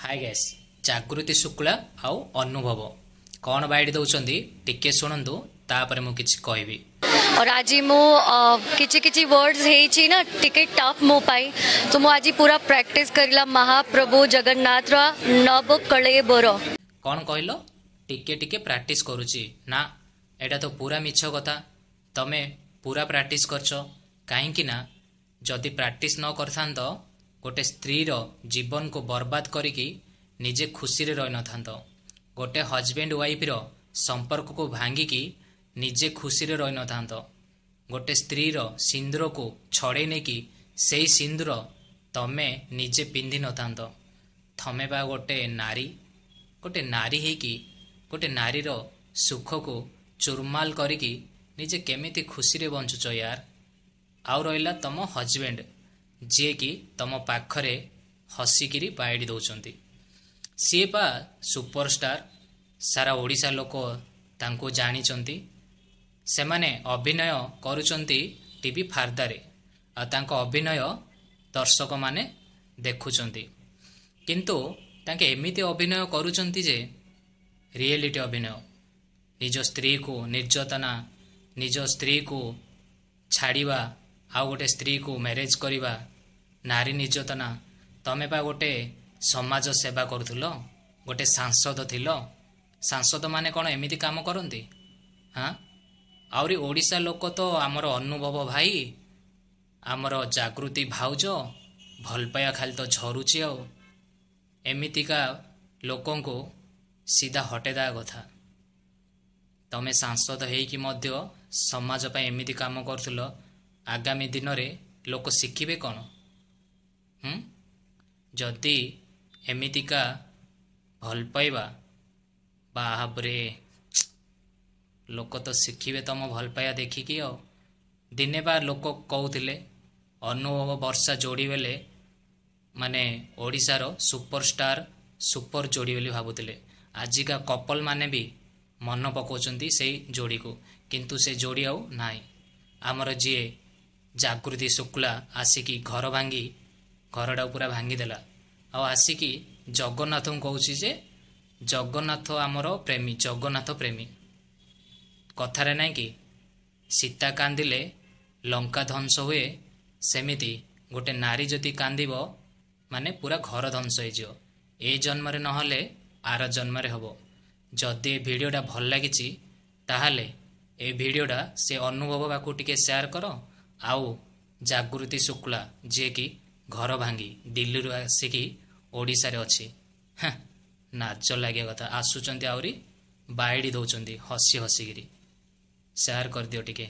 Hi guys जागृति शुक्ला आउ अनुभव कौन बाइड दौरान टिके शुणु तापर मु किछि कहबी। और आज मु किछि किछि वर्ड्स हेछि ना टिके टफ मो पाई तो मु आज पूरा प्रैक्टिस करला महाप्रभु जगन्नाथ रा नव कलेबर। कौन कहलो टिके टिके प्रैक्टिस करूची ना एटा तो पूरा मिछ कथा। तमे पूरा प्रैक्टिस करछ काहेकि ना जदि प्रैक्टिस न करथांत गोटे स्त्री रो जीवन को बर्बाद करिकी निजे खुशी रे रहि नथांत। गोटे हजबैंड वाइफ रो संपर्क को भांगिकी निजे खुशी रे रहि नथांत। गोटे स्त्री रो सिंदूर को छड़े नेकी सेई सिंदूर तमे निजे पिंधि नथांत। थमे बा गोटे नारी हेकी गोटे नारी रो सुख को चुरमाल करिकी निजे केमिति खुशी रे बंचुच यार। आउ रहिला तम हजबैंड जे कि तम पाखरे हसिकिरी बाइडी दौचंती। सी पा सुपरस्टार सारा ओडिशा लोक तांको जानिचंती। सेमाने अभिनय करूचंती टीवी फारदारे आ तांको अभिनय दर्शक माने देखुचंती। किंतु तांके एमिति अभिनय करूचंती जे रियलिटी अभिनय निज स्त्री को निर्यातना निज स्त्री को छाड़िबा आउ गोटे स्त्री को मैरेज करिबा नारी निर्यातना। तमे पा गोटे समाज सेवा करुथुलो गोटे सांसद थिलो। सांसद माने कौन एमिति काम करती हाँ आउरी ओडिशा लोक तो आमर अनुभव भाई आमर जागृति भाउज भल पाया खाली तो झरुची आ एमितिका लोकों को सीधा हटेदा कथा। तमे सांसद हेकी मध्य समाज पे एमिति काम करथुलो आगामी दिन रे लोक शिखिबे कौन जदि एमितिका भल पाइबा बाबरे लोक तो शिखिबे तम भल पाया देखिकी आ दिने बा लोक कहूथिले अनुभव वर्षा जोड़ी बेले माने ओडिशार सुपरस्टार सुपर जोड़ी बेली भाबुथिले। आजिका कपल माने भी मन पकाउचंती से जोड़ी को किंतु से जोड़ी आउ नाई। आमर जी जागृति शुक्ला आसिकी घर भांगी घरटा पूरा भांगीदेला आसिकी जगन्नाथ को कहूँ जे जगन्नाथ आमर प्रेमी जगन्नाथ प्रेमी कथारे नाई कि सीता कांदिले लंका ध्वंस हुए सेमिति गोटे नारी जदि कांदिब माने पूरा घर ध्वंस हो ए जन्म रे नहले आर जन्म रे हबो। जदि वीडियोटा भल लागिची ताहाले ए वीडियोटा से अनुभव बाकू टिके शेयर करो आउ जागृति शुक्ला जे कि घर भांगी दिल्ली रू आसिकी ओडिशा रे अछि नाच लगे कथा आसुचंती आउरी बाइडी दौचंती हसी हसिकी शेयर कर दियो टिके।